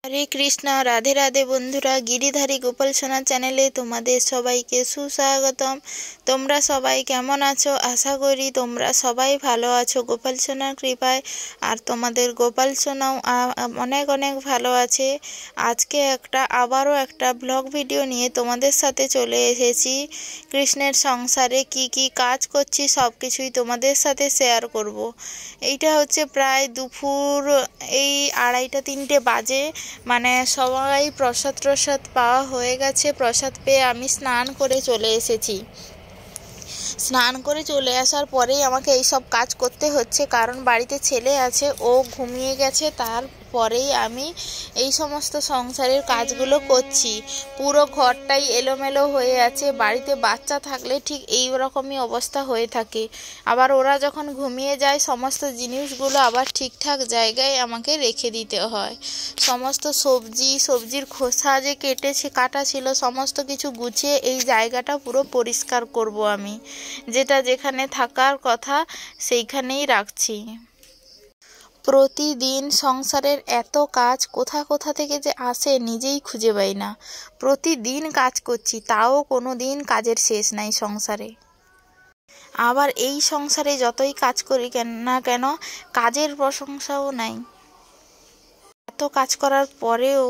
হরে কৃষ্ণ, রাধে রাধে বন্ধুরা। গিরিধারী গোপাল সোনা চ্যানেলে তোমাদের সবাইকে সুস্বাগতম। তোমরা সবাই কেমন আছো? আশা করি তোমরা সবাই ভালো আছো গোপাল সোনার কৃপায়। আর তোমাদের গোপাল সোনাও অনেক অনেক ভালো আছে। আজকে আবারও একটা ব্লগ ভিডিও নিয়ে তোমাদের সাথে চলে এসেছি। কৃষ্ণের সংসারে কি কি কাজ করছি সব কিছুই তোমাদের সাথে শেয়ার করব। এইটা হচ্ছে প্রায় দুপুর এই 2:30-3টে বাজে। মানে সবাই প্রসাদ পাওয়া হয়ে গেছে। প্রসাদ পেয়ে আমি স্নান করে চলে এসেছি। স্নান করে চলে আসার পরেই আমাকে এই সব কাজ করতে হচ্ছে, কারণ বাড়িতে ছেলে আছে, ও ঘুমিয়ে গেছে। তারপরেই আমি এই সমস্ত সংসারের কাজগুলো করছি। পুরো ঘরটাই এলোমেলো হয়ে আছে। বাড়িতে বাচ্চা থাকলে ঠিক এই রকমই অবস্থা হয়ে থাকে। আবার ওরা যখন ঘুমিয়ে যায় সমস্ত জিনিসগুলো আবার ঠিকঠাক জায়গায় আমাকে রেখে দিতে হয়। সমস্ত সবজির খোসা যে কাটা ছিল সমস্ত কিছু গুছিয়ে এই জায়গাটা পুরো পরিষ্কার করব আমি। যেটা যেখানে থাকার কথা সেইখানেই রাখছি। প্রতিদিন সংসারের এত কাজ কোথা থেকে যে আসে নিজেই খুঁজে পাই না। প্রতিদিন কাজ করছি, তাও কোনো দিন কাজের শেষ নাই সংসারে। আবার এই সংসারে যতই কাজ করি না কেন কাজের প্রশংসাও নাই। এত কাজ করার পরেও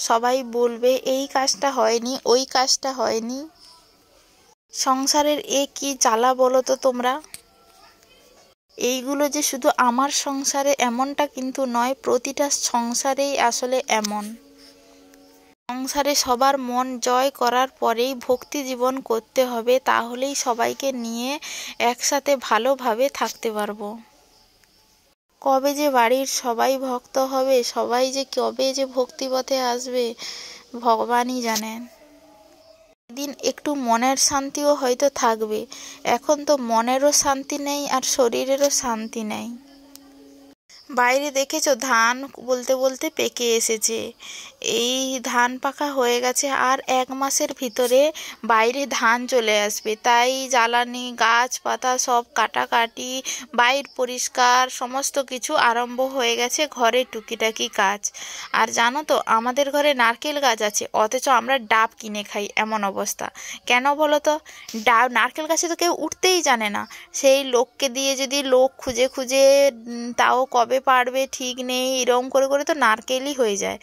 সবাই বলবে এই কাজটা হয়নি, ওই কাজটা হয়নি। সংসারের কি জ্বালা বলো তো তোমরা। এইগুলো যে শুধু আমার সংসারে এমনটা কিন্তু নয়, প্রতিটা সংসারেই আসলে এমন। সংসারে সবার মন জয় করার পরেই ভক্তি জীবন করতে হবে, তাহলেই সবাইকে নিয়ে একসাথে ভালোভাবে থাকতে পারবো। কবে যে বাড়ির সবাই ভক্ত হবে, সবাই যে কবে যে ভক্তিপথে আসবে ভগবানই জানেন। দিন একটু মনের শান্তিও হয়তো থাকবে। এখন তো মনেরও শান্তি নেই আর শরীরেরও শান্তি নেই। বাইরে দেখেছো ধান বলতে বলতে পেকে এসেছে। এই ধান পাকা হয়ে গেছে, আর 1 মাসের ভিতরে বাইরে ধান চলে আসবে। তাই জ্বালানি গাছপাতা সব কাটাকাটি, বাইর পরিষ্কার সমস্ত কিছু আরম্ভ হয়ে গেছে। ঘরে টুকিটাকি কাজ। আর জানো তো আমাদের ঘরে নারকেল গাছ আছে, অথচ আমরা ডাব কিনে খাই, এমন অবস্থা। কেন বলো তো? নারকেল গাছে তো কেউ উঠতেই জানে না। সেই লোককে দিয়ে যদি লোক খুঁজে খুঁজে তাও কবে পারবে ঠিক নেই, এরকম করে করে তো নারকেলই হয়ে যায়।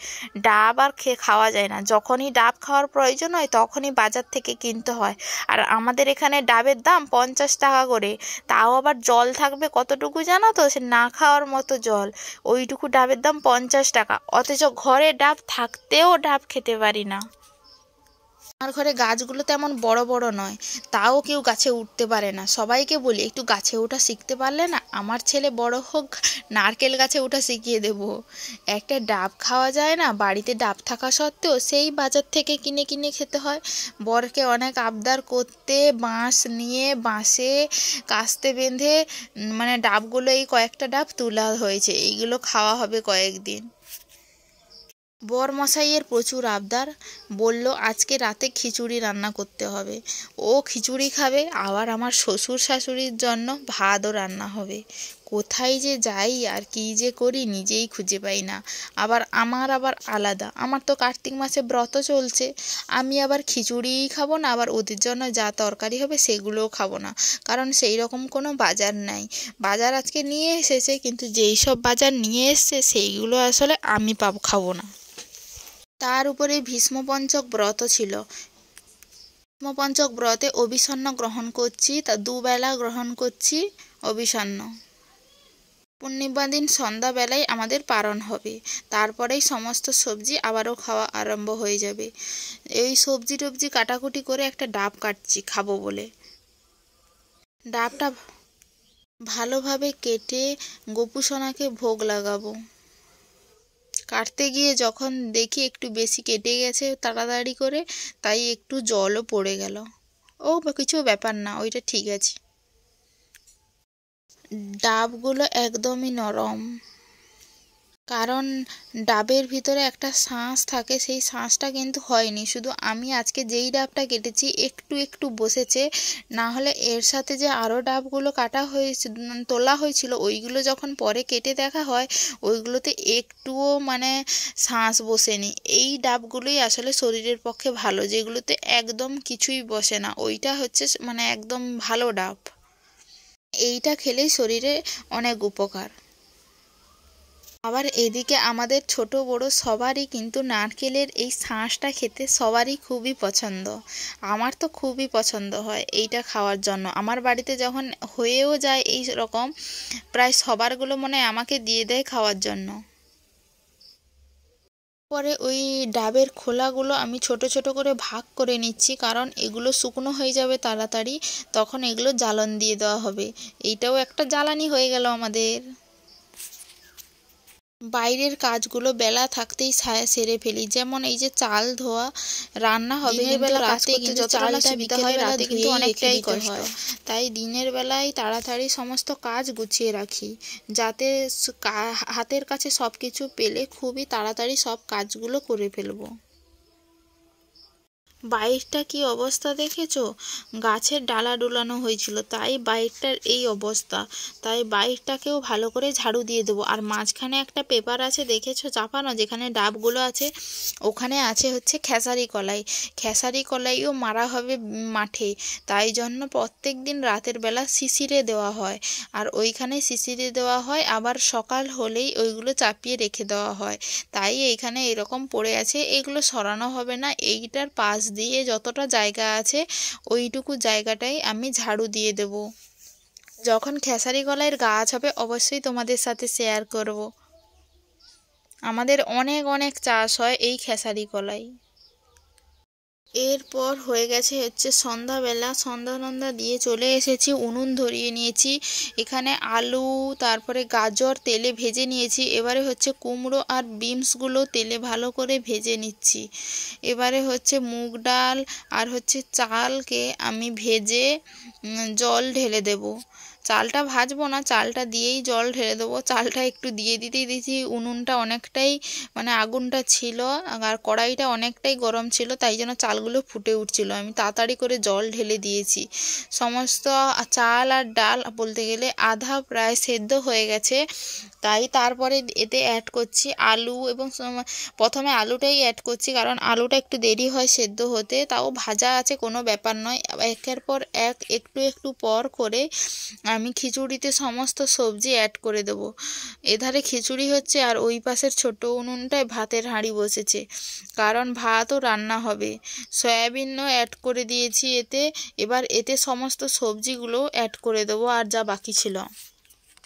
ডাব আর খাওয়া যায় না। যখনই ডাব খাওয়ার প্রয়োজন হয় তখনই বাজার থেকে কিনতে হয়। আর আমাদের এখানে ডাবের দাম 50 টাকা করে। তাও আবার জল থাকবে কতটুকু জানো তো? সে না খাওয়ার মতো জল। ওইটুকু ডাবের দাম 50 টাকা, অথচ ঘরে ডাব থাকতেও ডাব খেতে পারি না। আমার ঘরে গাছগুলো তেমন বড় বড় নয়, তাও কেউ গাছে উঠতে পারে না। সবাইকে বলি একটু গাছে ওঠা শিখতে পারলে না, আমার ছেলে বড় হোক নারকেল গাছে ওঠা শিখিয়ে দেব। একটা ডাব খাওয়া যায় না, বাড়িতে ডাব থাকা সত্ত্বেও সেই বাজার থেকে কিনে কিনে খেতে হয়। বরকে অনেক আবদার করতে বাঁশ নিয়ে বাঁশে কাস্তে বেঁধে মানে ডাবগুলো এই কয়েকটা ডাব তোলা হয়েছে। এইগুলো খাওয়া হবে কয়েকদিন। বরমশাইয়ের প্রচুর আবদার, বলল আজকে রাতে খিচুড়ি রান্না করতে হবে। ও খিচুড়ি খাবে, আবার আমার শ্বশুর শাশুড়ির জন্য ভাতও রান্না হবে। কোথায় যে যাই আর কী যে করি নিজেই খুঁজে পাই না। আবার আলাদা, আমার তো কার্তিক মাসে ব্রত চলছে। আমি আবার খিচুড়িই খাবো না, আবার ওদের জন্য যা তরকারি হবে সেগুলোও খাবো না, কারণ সেই রকম কোনো বাজার নাই। বাজার আজকে নিয়ে এসেছে, কিন্তু যেই সব বাজার নিয়ে এসছে সেইগুলো আসলে আমি খাবো না। তার উপরে ভীষ্মপঞ্চক ব্রত ছিল। ভীষ্মপঞ্চক ব্রতে অভিসন্ন গ্রহণ করছি, তা 2 বেলা গ্রহণ করছি অভিসন্ন। পূর্ণিমা দিন সন্ধ্যাবেলায় আমাদের পারণ হবে। তারপরেই সমস্ত সবজি আবারও খাওয়া আরম্ভ হয়ে যাবে। এই সবজি টবজি কাটাকুটি করে একটা ডাব কাটছি খাবো বলে। ডাবটা ভালোভাবে কেটে গোপুসোনাকে ভোগ লাগাবো। কাটতে গিয়ে যখন দেখি একটু বেশি কেটে গেছে তাড়াতাড়ি করে, তাই একটু জলও পড়ে গেল। ও কিছু ব্যাপার না, ওইটা ঠিক আছে। ডাবগুলো একদমই নরম, কারণ ডাবের ভিতরে একটা শাঁস থাকে, সেই শাঁসটা কিন্তু হয়নি। শুধু আমি আজকে যেই ডাবটা কেটেছি একটু একটু বসেছে, না হলে এর সাথে যে আরও ডাবগুলো কাটা হয়েছে তোলা হয়েছিল ওইগুলো যখন পরে কেটে দেখা হয় ওইগুলোতে একটুও মানে শাঁস বসেনি। এই ডাবগুলোই আসলে শরীরের পক্ষে ভালো, যেগুলোতে একদম কিছুই বসে না, ওইটা হচ্ছে মানে একদম ভালো ডাব। এইটা খেলেই শরীরে অনেক উপকার। আবার এদিকে আমাদের ছোট বড় সবারই কিন্তু নারকেলের এই শাঁসটা খেতে সবারই খুবই পছন্দ। আমার তো খুবই পছন্দ হয় এইটা খাওয়ার জন্য। আমার বাড়িতে যখন হয়েও যায় এই রকম, প্রায় সবারগুলো মনে হয় আমাকে দিয়ে দেয় খাওয়ার জন্য। পরে ওই ডাবের খোলাগুলো আমি ছোট ছোট করে ভাগ করে নিচ্ছি, কারণ এগুলো শুকনো হয়ে যাবে তাড়াতাড়ি, তখন এগুলো জ্বালন দিয়ে দেওয়া হবে। এইটাও একটা জ্বালানি হয়ে গেল আমাদের। বাইরের কাজগুলো বেলা থাকতেই সেরে ফেলি, যেমন এই যে চাল ধোয়া, রান্না হবে দিনের বেলা রাতে কিন্তু চালটা দিতে হয়, রাতে কিন্তু অনেকটাই কষ্ট, তাই দিনের বেলায় তাড়াতাড়ি সমস্ত কাজ গুছিয়ে রাখি, যাতে হাতের কাছে সব কিছু পেলে খুবই তাড়াতাড়ি সব কাজগুলো করে ফেলবো। বাইকটা কি অবস্থা দেখেছো? গাছের ডালা ডোলানো হয়েছিল, তাই বাইকটার এই অবস্থা। তাই বাইকটাকেও ভালো করে ঝাড়ু দিয়ে দেবো। আর মাঝখানে একটা পেপার আছে দেখেছো চাপানো, যেখানে ডাবগুলো আছে ওখানে আছে হচ্ছে খেসারি কলাই। খেসারি কলাইও মারা হবে মাঠে, তাই জন্য প্রত্যেক দিন রাতের বেলা শিশিরে দেওয়া হয়, আর ওইখানে শিশিরে দেওয়া হয়, আবার সকাল হলেই ওইগুলো চাপিয়ে রেখে দেওয়া হয়। তাই এইখানে এরকম পড়ে আছে, এগুলো সরানো হবে না। এইটার পাশ দিয়ে যতটা জায়গা আছে ওইটুকু জায়গাটাই আমি ঝাড়ু দিয়ে দেব। যখন খেসারি কলাইয়ের গাছ হবে অবশ্যই তোমাদের সাথে শেয়ার করব। আমাদের অনেক অনেক চাষ হয় এই খেসারি কলাই। এরপর হয়ে গেছে হচ্ছে সন্ধ্যাবেলা, সন্ধ্যা দিয়ে চলে এসেছি, উনুন ধরিয়ে নিয়েছি। এখানে আলু তারপরে গাজর তেলে ভেজে নিয়েছি। এবারে হচ্ছে কুমড়ো আর বিনসগুলো তেলে ভালো করে ভেজে নিচ্ছি। এবারে হচ্ছে মুগ ডাল আর হচ্ছে চালকে আমি ভেজে জল ঢেলে দেব। চালটা ভাজবো না, চালটা দিয়েই জল ঢেলে দেবো। চালটা একটু দিয়ে দিতেই দিয়েছি, উনুনটা অনেকটাই মানে আগুনটা ছিল আর কড়াইটা অনেকটাই গরম ছিল, তাই জন্য চালগুলো ফুটে উঠছিল। আমি তাড়াতাড়ি করে জল ঢেলে দিয়েছি। সমস্ত চাল আর ডাল বলতে গেলে আধা প্রায় সেদ্ধ হয়ে গেছে, তাই তারপরে এতে অ্যাড করছি আলু, এবং প্রথমে আলুটাই অ্যাড করছি কারণ আলুটা একটু দেরি হয় সেদ্ধ হতে। তাও ভাজা আছে, কোনো ব্যাপার নয়। একের পর এক একটু একটু পর করে আমি খিচুড়িতে সমস্ত সবজি অ্যাড করে দেবো। এধারে খিচুড়ি হচ্ছে আর ওই পাশের ছোট উনুনটায় ভাতের হাঁড়ি বসেছে, কারণ ভাতও রান্না হবে। সয়াবিনও অ্যাড করে দিয়েছি এতে। এবার এতে সমস্ত সবজিগুলো অ্যাড করে দেবো আর যা বাকি ছিল।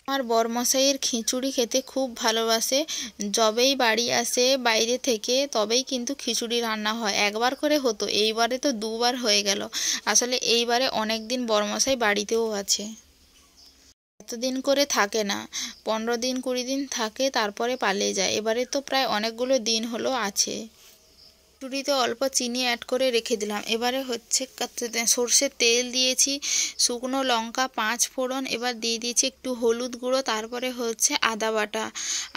আমার বরমশাইয়ের খিচুড়ি খেতে খুব ভালোবাসে। যবেই বাড়ি আসে বাইরে থেকে তবেই কিন্তু খিচুড়ি রান্না হয়। একবার করে হতো, এইবারে তো দুবার হয়ে গেল। আসলে এইবারে অনেক দিন বরমশাই বাড়িতেও আছে। এতদিন করে থাকে না, 15 দিন 20 দিন থাকে, তারপরে পালিয়ে যায়। এবারে তো প্রায় অনেকগুলো দিন হলো আছে। খিচুড়িতে অল্প চিনি অ্যাড করে রেখে দিলাম। এবারে হচ্ছে সর্ষের তেল দিয়েছি, শুকনো লঙ্কা 5 ফোড়ন, এবার দিয়ে দিয়েছি একটু হলুদ গুঁড়ো, তারপরে হচ্ছে আদা বাটা।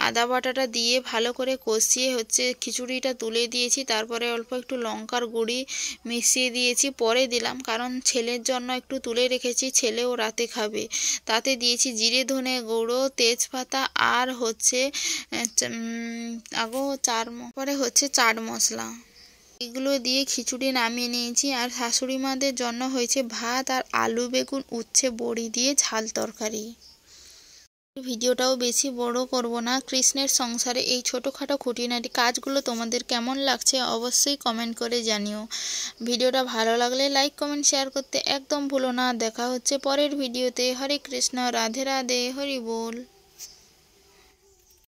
আদা বাটাটা দিয়ে ভালো করে কষিয়ে হচ্ছে খিচুড়িটা তুলে দিয়েছি। তারপরে অল্প একটু লঙ্কার গুঁড়ি মিশিয়ে দিয়েছি, পরে দিলাম কারণ ছেলের জন্য একটু তুলে রেখেছি, ছেলেও রাতে খাবে। তাতে দিয়েছি জিরে ধনে গুঁড়ো, তেজপাতা আর হচ্ছে পরে হচ্ছে চাট মশলা। এগুলো দিয়ে খিচুড়ি নামিয়ে নিয়েছি। আর শাশুড়ি মাদের জন্য হয়েছে ভাত আর আলু বেগুন উচ্ছে বড়ি দিয়ে ঝাল তরকারি। ভিডিওটাও বেশি বড় করব না। কৃষ্ণের সংসারে এই ছোটোখাটো খুঁটিনাটি কাজগুলো তোমাদের কেমন লাগছে অবশ্যই কমেন্ট করে জানিও। ভিডিওটা ভালো লাগলে লাইক কমেন্ট শেয়ার করতে একদম ভুলো না। দেখা হচ্ছে পরের ভিডিওতে। হরে কৃষ্ণ, রাধে রাধে, হরি বল।